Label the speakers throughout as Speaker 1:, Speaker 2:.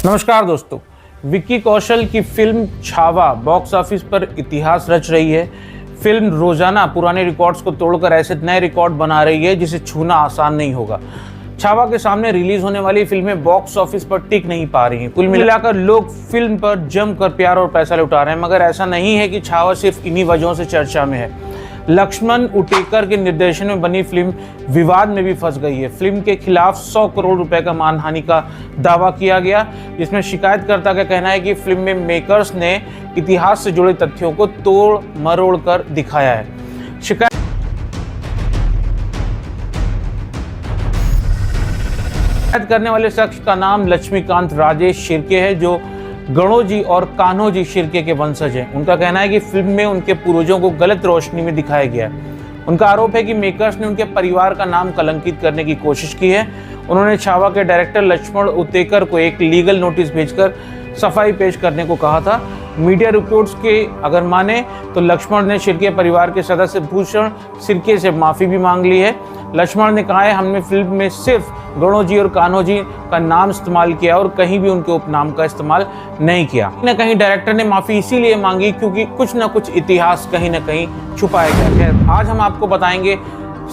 Speaker 1: नमस्कार दोस्तों, विक्की कौशल की फिल्म छावा बॉक्स ऑफिस पर इतिहास रच रही है। फिल्म रोजाना पुराने रिकॉर्ड्स को तोड़कर ऐसे नए रिकॉर्ड बना रही है जिसे छूना आसान नहीं होगा। छावा के सामने रिलीज होने वाली फिल्में बॉक्स ऑफिस पर टिक नहीं पा रही हैं। कुल मिलाकर लोग फिल्म पर जमकर प्यार और पैसा लुटा रहे हैं, मगर ऐसा नहीं है कि छावा सिर्फ इन्हीं वजहों से चर्चा में है। लक्ष्मण उटेकर के निर्देशन में बनी फिल्म विवाद में भी फंस गई है। फिल्म के खिलाफ 100 करोड़ रुपए का मानहानि का दावा किया गया, जिसमें शिकायतकर्ता का कहना है कि फिल्म में मेकर्स ने इतिहास से जुड़े तथ्यों को तोड़ मरोड़ कर दिखाया है। शिकायत करने वाले शख्स का नाम लक्ष्मीकांत राजेश शिर्के है, जो गणोजी और कान्होजी शिर्के के वंशज हैं। उनका कहना है कि फिल्म में उनके पूर्वजों को गलत रोशनी में दिखाया गया है। उनका आरोप है कि मेकर्स ने उनके परिवार का नाम कलंकित करने की कोशिश की है। उन्होंने छावा के डायरेक्टर लक्ष्मण उटेकर को एक लीगल नोटिस भेजकर सफाई पेश करने को कहा था। मीडिया रिपोर्ट्स के अगर माने तो लक्ष्मण ने शिर्के परिवार के सदस्य भूषण शिर्के से माफी भी मांग ली है। लक्ष्मण ने कहा है, हमने फिल्म में सिर्फ गणोजी और कान्होजी का नाम इस्तेमाल किया और कहीं भी उनके उपनाम का इस्तेमाल नहीं किया। कहीं न कहीं डायरेक्टर ने माफी इसीलिए मांगी क्योंकि कुछ न कुछ इतिहास कहीं न कहीं छुपाया गया है। आज हम आपको बताएंगे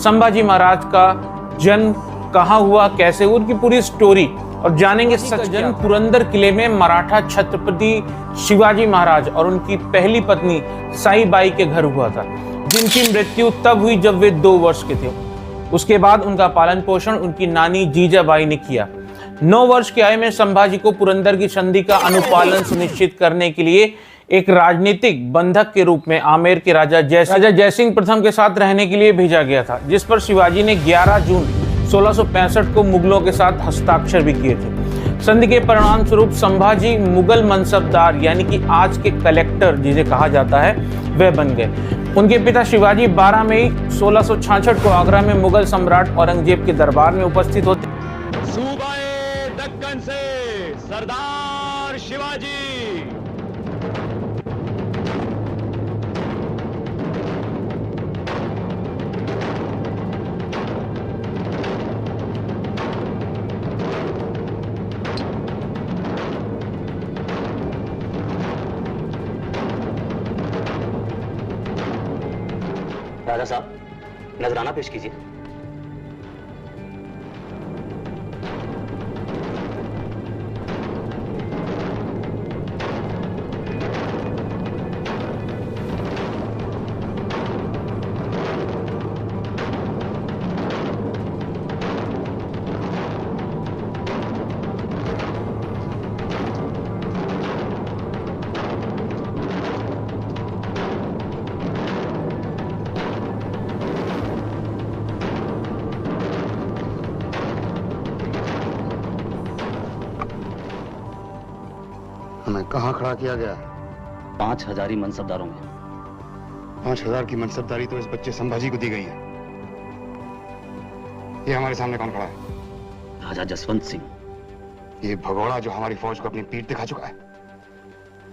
Speaker 1: संभाजी महाराज का जन्म कहाँ हुआ, कैसे हुआ, उनकी पूरी स्टोरी, और जानेंगे सच। जन्म पुरंदर किले में मराठा छत्रपति शिवाजी महाराज और उनकी पहली पत्नी साईबाई के घर हुआ था, जिनकी मृत्यु तब हुई जब वे 2 वर्ष के थे। उसके बाद उनका पालन पोषण उनकी नानी जीजाबाई ने किया। 9 वर्ष की आयु में संभाजी को पुरंदर की संधि का अनुपालन सुनिश्चित करने के लिए एक राजनीतिक बंधक के रूप में आमेर के राजा जयसिंह प्रथम के साथ रहने के लिए भेजा गया था, जिस पर शिवाजी ने 11 जून 1665 को मुगलों के साथ हस्ताक्षर भी किए थे। संधि के परिणाम स्वरूप संभाजी मुगल मनसबदार यानी कि आज के कलेक्टर जिसे कहा जाता है वह बन गए। उनके पिता शिवाजी 12 मई 1666 को आगरा में मुगल सम्राट औरंगजेब के दरबार में उपस्थित होते।
Speaker 2: सूबाए दक्कन से सरदार शिवाजी।
Speaker 3: राजा साहब, नजराना पेश कीजिए।
Speaker 4: हमें कहाँ खड़ा किया गया?
Speaker 3: 5000 मनसबदारों में।
Speaker 4: 5000 की मनसबदारी तो इस बच्चे संभाजी को दी गई है। ये हमारे सामने कौन खड़ा है?
Speaker 3: राजा जसवंत सिंह।
Speaker 4: ये भगोड़ा जो हमारी फौज को अपनी पीठ दिखा चुका है।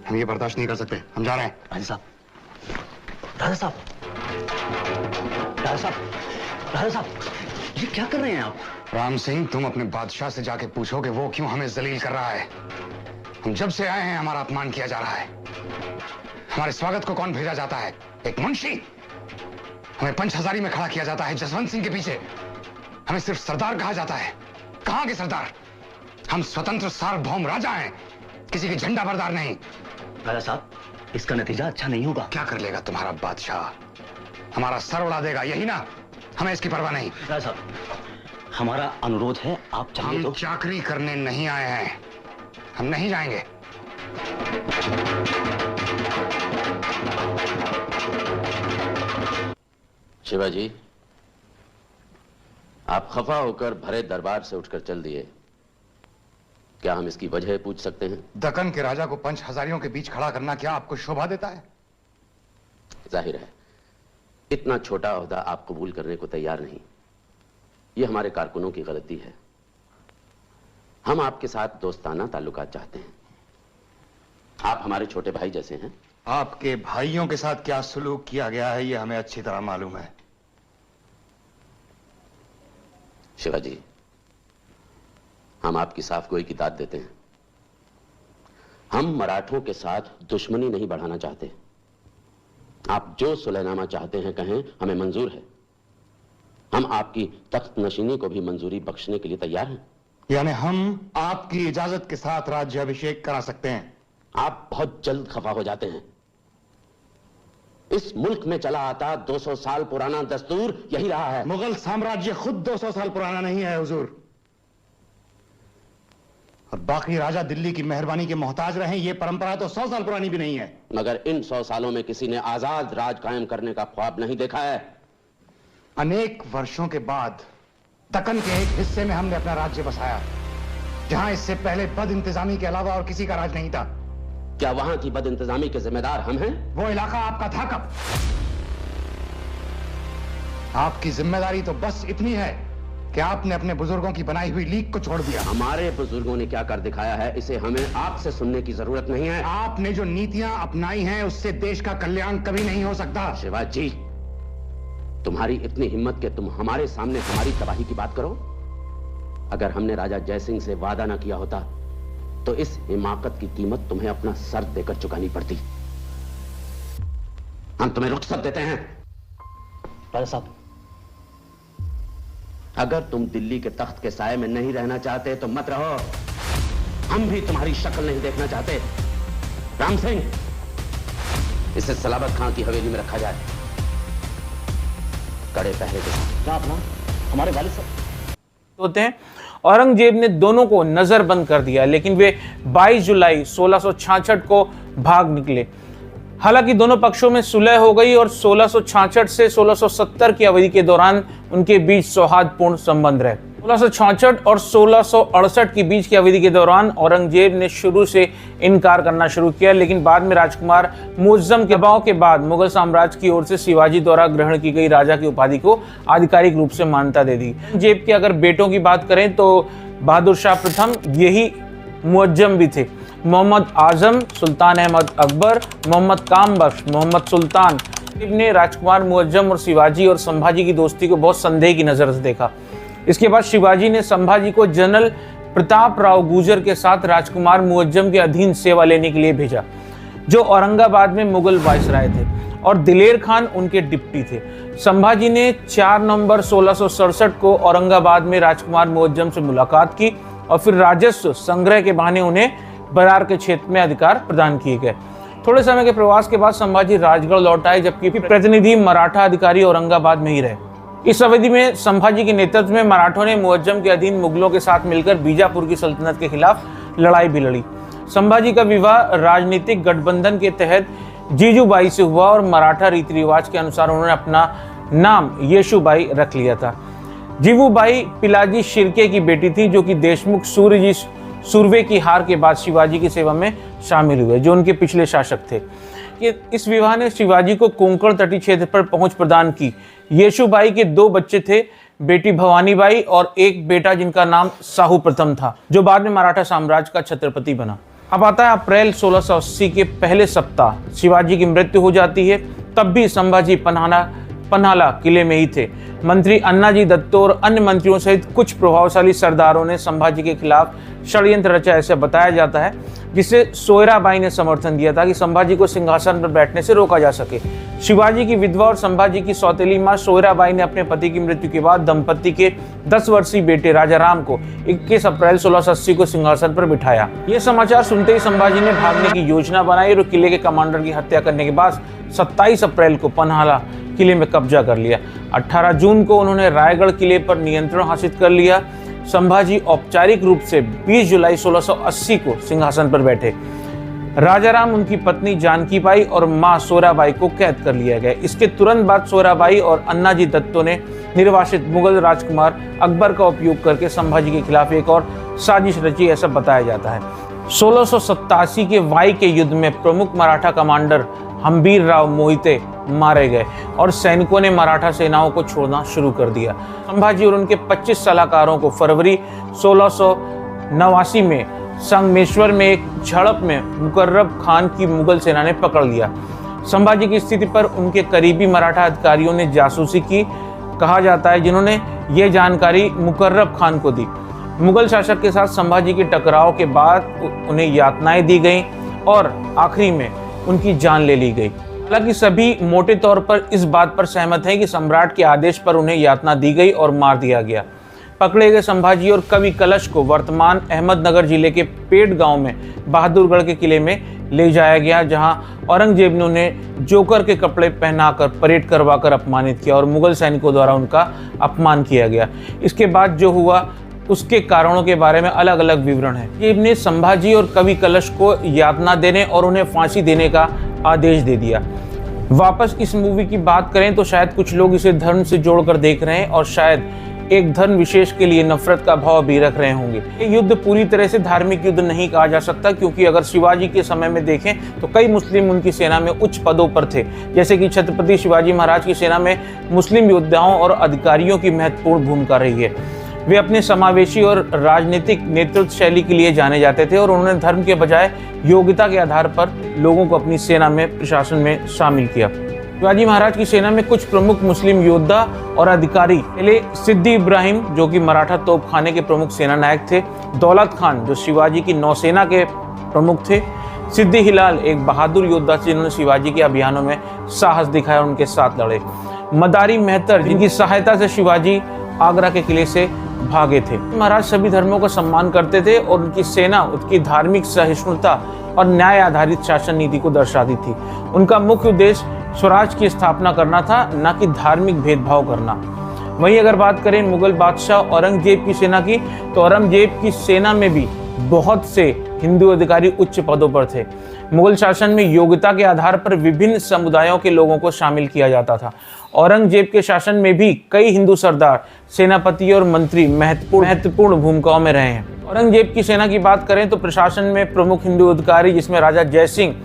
Speaker 4: हम ये बर्दाश्त नहीं कर सकते। हम जा रहे हैं।
Speaker 3: राजा साहब, राजा साहब, राजा साहब, राजा साहब, ये क्या कर रहे हैं आप?
Speaker 4: राम सिंह, तुम अपने बादशाह से जाके पूछो कि वो क्यों हमें जलील कर रहा है। हम जब से आए हैं हमारा अपमान किया जा रहा है। हमारे स्वागत को कौन भेजा जाता है? एक मुंशी। हमें पंचहजारी में खड़ा किया जाता है जसवंत सिंह के पीछे। हमें सिर्फ सरदार कहा जाता है। कहां के सरदार? हम स्वतंत्र सार्वभौम राजा हैं, किसी के झंडा बरदार नहीं।
Speaker 3: राजा साहब, इसका नतीजा अच्छा नहीं होगा।
Speaker 4: क्या कर लेगा तुम्हारा बादशाह? हमारा सर उड़ा देगा, यही ना? हमें इसकी परवाह नहीं।
Speaker 3: राजा साहब, हमारा अनुरोध है, आप चाहिए तो।
Speaker 4: हम चाकरी करने नहीं आए हैं। हम नहीं जाएंगे।
Speaker 5: शिवाजी, आप खफा होकर भरे दरबार से उठकर चल दिए। क्या हम इसकी वजह पूछ सकते हैं?
Speaker 4: दक्कन के राजा को पंचहजारियों के बीच खड़ा करना क्या आपको शोभा देता है?
Speaker 5: जाहिर है इतना छोटा ओहदा आप कबूल करने को तैयार नहीं। यह हमारे कारकुनों की गलती है। हम आपके साथ दोस्ताना ताल्लुकात चाहते हैं। आप हमारे छोटे भाई जैसे हैं।
Speaker 4: आपके भाइयों के साथ क्या सलूक किया गया है यह हमें अच्छी तरह मालूम है।
Speaker 5: शिवाजी, हम आपकी साफ गोई की दाद देते हैं। हम मराठों के साथ दुश्मनी नहीं बढ़ाना चाहते। आप जो सुलहनामा चाहते हैं कहें, हमें मंजूर है। हम आपकी तख्त नशीनी को भी मंजूरी बख्शने के लिए तैयार हैं।
Speaker 4: यानी हम आपकी इजाजत के साथ राज्याभिषेक करा सकते हैं।
Speaker 5: आप बहुत जल्द खफा हो जाते हैं। इस मुल्क में चला आता 200 साल पुराना दस्तूर यही रहा है।
Speaker 4: मुगल साम्राज्य खुद 200 साल पुराना नहीं है हुजूर, और बाकी राजा दिल्ली की मेहरबानी के मोहताज रहे। ये परंपरा तो 100 साल पुरानी भी नहीं है।
Speaker 5: मगर इन 100 सालों में किसी ने आजाद राज कायम करने का ख्वाब नहीं देखा है।
Speaker 4: अनेक वर्षों के बाद दक्कन के एक हिस्से में हमने अपना राज्य बसाया, जहां इससे पहले बद इंतजामी के अलावा और किसी का राज नहीं था।
Speaker 5: क्या वहां की बद इंतजामी के जिम्मेदार हम हैं?
Speaker 4: वो इलाका आपका था कब? आपकी जिम्मेदारी तो बस इतनी है कि आपने अपने बुजुर्गों की बनाई हुई लीग को छोड़ दिया।
Speaker 5: हमारे बुजुर्गों ने क्या कर दिखाया है, इसे हमें आपसे सुनने की जरूरत नहीं है।
Speaker 4: आपने जो नीतियां अपनाई हैं उससे देश का कल्याण कभी नहीं हो सकता।
Speaker 5: शिवाजी, तुम्हारी इतनी हिम्मत कि तुम हमारे सामने हमारी तबाही की बात करो। अगर हमने राजा जयसिंह से वादा ना किया होता तो इस हिमाकत की कीमत तुम्हें अपना सर देकर चुकानी पड़ती। हम तुम्हें रुखसत देते हैं।
Speaker 3: राजा साहब,
Speaker 5: अगर तुम दिल्ली के तख्त के साए में नहीं रहना चाहते तो मत रहो। हम भी तुम्हारी शक्ल नहीं देखना चाहते। राम सिंह, इसे सलाबत खां की हवेली में रखा जाए, कड़े पहरे के साथ।
Speaker 3: क्या अपना हमारे वालिद साहब
Speaker 1: होते हैं। औरंगजेब ने दोनों को नजरबंद कर दिया, लेकिन वे 22 जुलाई 1666 को भाग निकले। हालांकि दोनों पक्षों में सुलह हो गई और 1666 से 1670 की अवधि के दौरान उनके बीच सौहार्दपूर्ण संबंध रहे। 1666 और 1668 के बीच की अवधि के दौरान औरंगजेब ने शुरू से इनकार करना शुरू किया, लेकिन बाद में राजकुमार मुअज्जम के दबाव के बाद मुगल साम्राज्य की ओर से शिवाजी द्वारा ग्रहण की गई राजा की उपाधि को आधिकारिक रूप से मान्यता दे दी। औरंगजेब के अगर बेटों की बात करें तो बहादुर शाह प्रथम यही मुअज्जम भी थे। मोहम्मद आजम, सुल्तान अहमद अकबर, मोहम्मद कामबख्श, मोहम्मद सुल्तान ने राजकुमार मुअज्जम और शिवाजी और संभाजी की दोस्ती को बहुत संदेह की नजर से देखा। इसके बाद शिवाजी ने संभाजी को जनरल प्रताप राव गुर्जर के साथ राजकुमार मुअज्जम के अधीन सेवा लेने के लिए भेजा, जो औरंगाबाद में मुगल वायसराय थे, और दिलेर खान उनके डिप्टी थे। संभाजी ने 4 नवंबर 1667 को औरंगाबाद में राजकुमार मुअज्जम से मुलाकात की और फिर राजस्व संग्रह के बहाने उन्हें बरार के क्षेत्र में अधिकार प्रदान किए गए। थोड़े समय के प्रवास के बाद संभाजी राजगढ़ लौट आए, जबकि प्रतिनिधि मराठा अधिकारी औरंगाबाद में ही रहे। इस अवधि में संभाजी के नेतृत्व में मराठों ने मुअज्जम के अधीन मुगलों के साथ मिलकर बीजापुर की सल्तनत के खिलाफ लड़ाई भी लड़ी। संभाजी का विवाह राजनीतिक गठबंधन के तहत जीजूबाई से हुआ और मराठा रीति रिवाज के अनुसार उन्होंने अपना नाम येशुबाई रख लिया था। जीवूबाई पिलाजी शिर्के की बेटी थी, जो कि देशमुख सूर्यजी सुरवे की हार के बाद शिवाजी की सेवा में शामिल हुए, जो उनके पिछले शासक थे। इस विवाह ने शिवाजी को कोंकण तटीय क्षेत्र पर पहुंच प्रदान की। येशुबाई के 2 बच्चे थे, बेटी भवानीबाई और एक बेटा जिनका नाम साहू प्रथम था, जो बाद में मराठा साम्राज्य का छत्रपति बना। अब आता है अप्रैल 1680 के पहले सप्ताह। शिवाजी की मृत्यु हो जाती है। तब भी संभाजी पन्हाला किले में ही थे। मंत्री अन्नाजी दत्तो और अन्य मंत्रियों सहित कुछ प्रभावशाली सरदारों ने संभाजी के खिलाफ षड्यंत्र रचा, ऐसा बताया जाता है, जिसे सोयराबाई ने समर्थन दिया था कि संभाजी को सिंहासन पर बैठने से रोका जा सके। शिवाजी की विधवा और संभाजी की सौतेली मां सोयराबाई ने अपने पति की मृत्यु के बाद दंपति के 10 वर्षीय बेटे राजा राम को 21 अप्रैल 1680 को सिंहासन पर बिठाया। यह समाचार सुनते ही संभाजी ने भागने की योजना बनाई और किले के कमांडर की हत्या करने के बाद 27 अप्रैल को पन्हाला किले में कब्जा कर लिया। 18 जून को उन्होंने रायगढ़ किले पर नियंत्रण हासिल कर लिया। संभाजी औपचारिक रूप से 20 जुलाई 1680 को सिंहासन पर बैठे। राजाराम, उनकी पत्नी जानकी बाई और मां सोयराबाई को कैद कर लिया गया। इसके तुरंत बाद सोयराबाई और अन्नाजी दत्तो ने निर्वासित मुगल राजकुमार अकबर का उपयोग करके संभाजी के खिलाफ एक और साजिश रची, ऐसा बताया जाता है। 1687 के वाई के युद्ध में प्रमुख मराठा कमांडर हम्बीर राव मोहिते मारे गए और सैनिकों ने मराठा सेनाओं को छोड़ना शुरू कर दिया। संभाजी और उनके 25 सलाहकारों को फरवरी 1689 में संगमेश्वर में एक झड़प में मुकर्रब खान की मुगल सेना ने पकड़ लिया। संभाजी की स्थिति पर उनके करीबी मराठा अधिकारियों ने जासूसी की, कहा जाता है, जिन्होंने ये जानकारी मुकर्रब खान को दी। मुगल शासक के साथ संभाजी के टकराव के बाद उन्हें यातनाएं दी गईं और आखिरी में उनकी जान ले ली गई। हालांकि सभी मोटे तौर पर इस बात पर सहमत हैं कि सम्राट के आदेश पर उन्हें यातना दी गई और मार दिया गया। पकड़े गए संभाजी और कवि कलश को वर्तमान अहमदनगर जिले के पेट गांव में बहादुरगढ़ के किले में ले जाया गया, जहां औरंगजेब ने उन्हें जोकर के कपड़े पहनाकर परेड करवाकर अपमानित किया और मुगल सैनिकों द्वारा उनका अपमान किया गया। इसके बाद जो हुआ उसके कारणों के बारे में अलग अलग विवरण है। औरंगजेब ने संभाजी और कवि कलश को यातना देने और उन्हें फांसी देने का आदेश दे दिया। वापस इस मूवी की बात करें तो शायद कुछ लोग इसे धर्म से जोड़कर देख रहे हैं और शायद एक धर्म विशेष के लिए नफरत का भाव भी रख रहे होंगे। ये युद्ध पूरी तरह से धार्मिक युद्ध नहीं कहा जा सकता, क्योंकि अगर शिवाजी के समय में देखें तो कई मुस्लिम उनकी सेना में उच्च पदों पर थे। जैसे कि छत्रपति शिवाजी महाराज की सेना में मुस्लिम योद्धाओं और अधिकारियों की महत्वपूर्ण भूमिका रही है। वे अपने समावेशी और राजनीतिक नेतृत्व शैली के लिए जाने जाते थे और उन्होंने धर्म के बजाय योग्यता के आधार पर लोगों को अपनी सेना में प्रशासन में शामिल किया। शिवाजी महाराज की सेना में कुछ प्रमुख मुस्लिम योद्धा और अधिकारी पहले सिद्दी इब्राहिम, जो कि मराठा तोपखाने के प्रमुख सेना नायक थे, दौलत खान, जो शिवाजी की नौसेना के प्रमुख थे, सिद्दी हिलाल, एक बहादुर योद्धा जिन्होंने शिवाजी के अभियानों में साहस दिखाया और उनके साथ लड़े, मदारी मेहतर, जिनकी सहायता से शिवाजी आगरा के किले से भागे थे। महाराज सभी धर्मों का सम्मान करते थे और उनकी सेना उनकी धार्मिक सहिष्णुता और न्याय आधारित शासन नीति को दर्शाती थी। उनका मुख्य उद्देश्य स्वराज की स्थापना करना था, न कि धार्मिक भेदभाव करना। वहीं अगर बात करें मुगल बादशाह औरंगजेब की सेना की, तो औरंगजेब की सेना में भी बहुत से हिंदू अधिकारी उच्च पदों पर थे। मुगल शासन में योग्यता के आधार पर विभिन्न समुदायों के लोगों को शामिल किया जाता था। औरंगजेब के शासन में भी कई हिंदू सरदार, सेनापति और मंत्री महत्वपूर्ण भूमिकाओं में रहे हैं। औरंगजेब की सेना की बात करें तो प्रशासन में प्रमुख हिंदू अधिकारी, जिसमें राजा जयसिंह,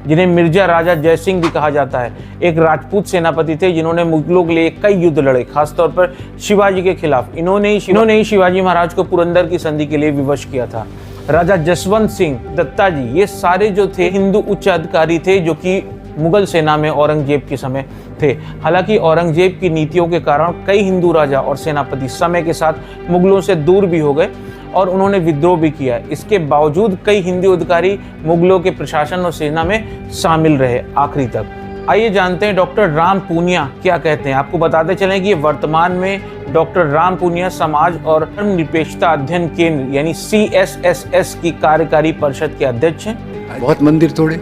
Speaker 1: जिन्हें मिर्जा राजा जयसिंह भी कहा जाता है, एक राजपूत सेनापति थे जिन्होंने मुगलों के लिए कई युद्ध लड़े, खासतौर पर शिवाजी के खिलाफ। इन्होंने ही शिवाजी महाराज को पुरंदर की संधि के लिए विवश किया था। राजा जसवंत सिंह, दत्ता जी, ये सारे जो थे हिंदू उच्च अधिकारी थे जो कि मुगल सेना में औरंगजेब के समय थे। हालांकि औरंगजेब की नीतियों के कारण कई हिंदू राजा और सेनापति समय के साथ मुगलों से दूर भी हो गए और उन्होंने विद्रोह भी किया। इसके बावजूद कई हिंदू अधिकारी मुगलों के प्रशासन और सेना में शामिल रहे आखिरी तक। आइए जानते हैं डॉक्टर राम पूनिया क्या कहते हैं। आपको बताते चलें कि वर्तमान में डॉक्टर राम पूनिया समाज और धर्मनिरपेक्षता अध्ययन केंद्र यानी CSSS की कार्यकारी परिषद के अध्यक्ष हैं।
Speaker 6: बहुत मंदिर तोड़े।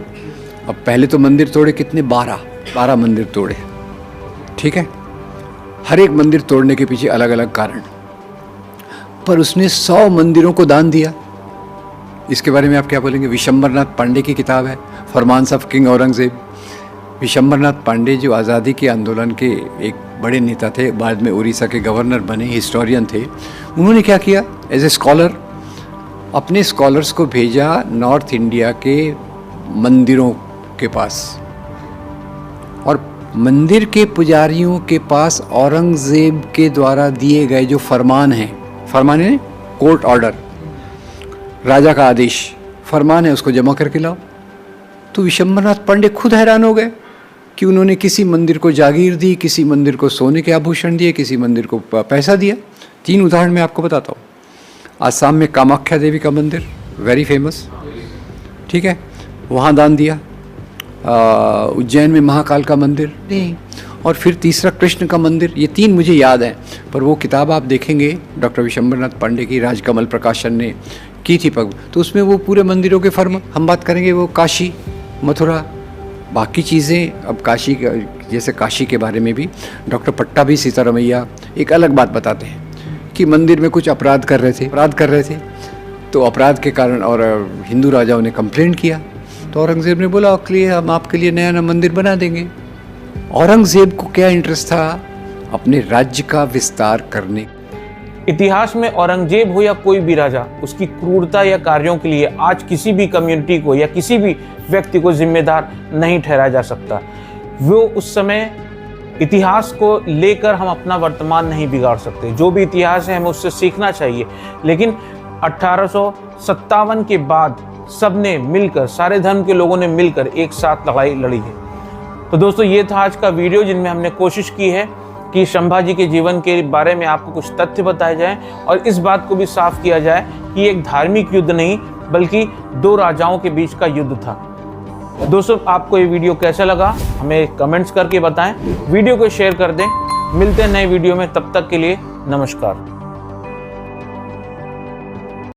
Speaker 6: अब पहले तो मंदिर तोड़े कितने, 12 मंदिर तोड़े, ठीक है। हर एक मंदिर तोड़ने के पीछे अलग अलग कारण, पर उसने 100 मंदिरों को दान दिया। इसके बारे में आप क्या बोलेंगे? विशंबरनाथ पांडे की किताब है फरमान्स ऑफ किंग औरंगजेब। विशंबरनाथ पांडे जो आज़ादी के आंदोलन के एक बड़े नेता थे, बाद में उड़ीसा के गवर्नर बने, हिस्टोरियन थे। उन्होंने क्या किया, एज ए स्कॉलर अपने स्कॉलर्स को भेजा नॉर्थ इंडिया के मंदिरों के पास, और मंदिर के पुजारियों के पास औरंगजेब के द्वारा दिए गए जो फरमान हैं, फरमान है कोर्ट ऑर्डर, राजा का आदेश, फरमान है, उसको जमा करके लाओ। तो विशंबरनाथ पांडे खुद हैरान हो गए कि उन्होंने किसी मंदिर को जागीर दी, किसी मंदिर को सोने के आभूषण दिए, किसी मंदिर को पैसा दिया। 3 उदाहरण मैं आपको बताता हूँ। आसाम में कामाख्या देवी का मंदिर वेरी फेमस, ठीक है, वहाँ दान दिया। उज्जैन में महाकाल का मंदिर नहीं, और फिर तीसरा कृष्ण का मंदिर। ये 3 मुझे याद हैं, पर वो किताब आप देखेंगे डॉक्टर विशंबरनाथ पांडे की, राजकमल प्रकाशन ने की थी तो उसमें वो पूरे मंदिरों के फर्म हम बात करेंगे, वो काशी, मथुरा, बाकी चीज़ें। अब काशी, जैसे काशी के बारे में भी डॉक्टर पट्टा भी सीतारमैया एक अलग बात बताते हैं कि मंदिर में कुछ अपराध कर रहे थे, तो अपराध के कारण और हिंदू राजाओं ने कंप्लेंट किया, तो औरंगजेब ने बोला कि हम आपके लिए नया मंदिर बना देंगे। औरंगजेब को क्या इंटरेस्ट था? अपने राज्य का विस्तार करने।
Speaker 1: इतिहास में औरंगजेब हो या कोई भी राजा, उसकी क्रूरता या कार्यों के लिए आज किसी भी कम्युनिटी को या किसी भी व्यक्ति को जिम्मेदार नहीं ठहराया जा सकता। वो उस समय इतिहास को लेकर हम अपना वर्तमान नहीं बिगाड़ सकते। जो भी इतिहास है हमें उससे सीखना चाहिए, लेकिन 1857 के बाद सबने मिलकर, सारे धर्म के लोगों ने मिलकर एक साथ लड़ाई लड़ी है। तो दोस्तों, ये था आज का वीडियो जिनमें हमने कोशिश की है कि संभाजी के जीवन के बारे में आपको कुछ तथ्य बताए जाएं और इस बात को भी साफ किया जाए कि एक धार्मिक युद्ध नहीं बल्कि दो राजाओं के बीच का युद्ध था। दोस्तों, आपको ये वीडियो कैसा लगा हमें कमेंट्स करके बताएं, वीडियो को शेयर कर दें। मिलते हैं नए वीडियो में, तब तक के लिए नमस्कार।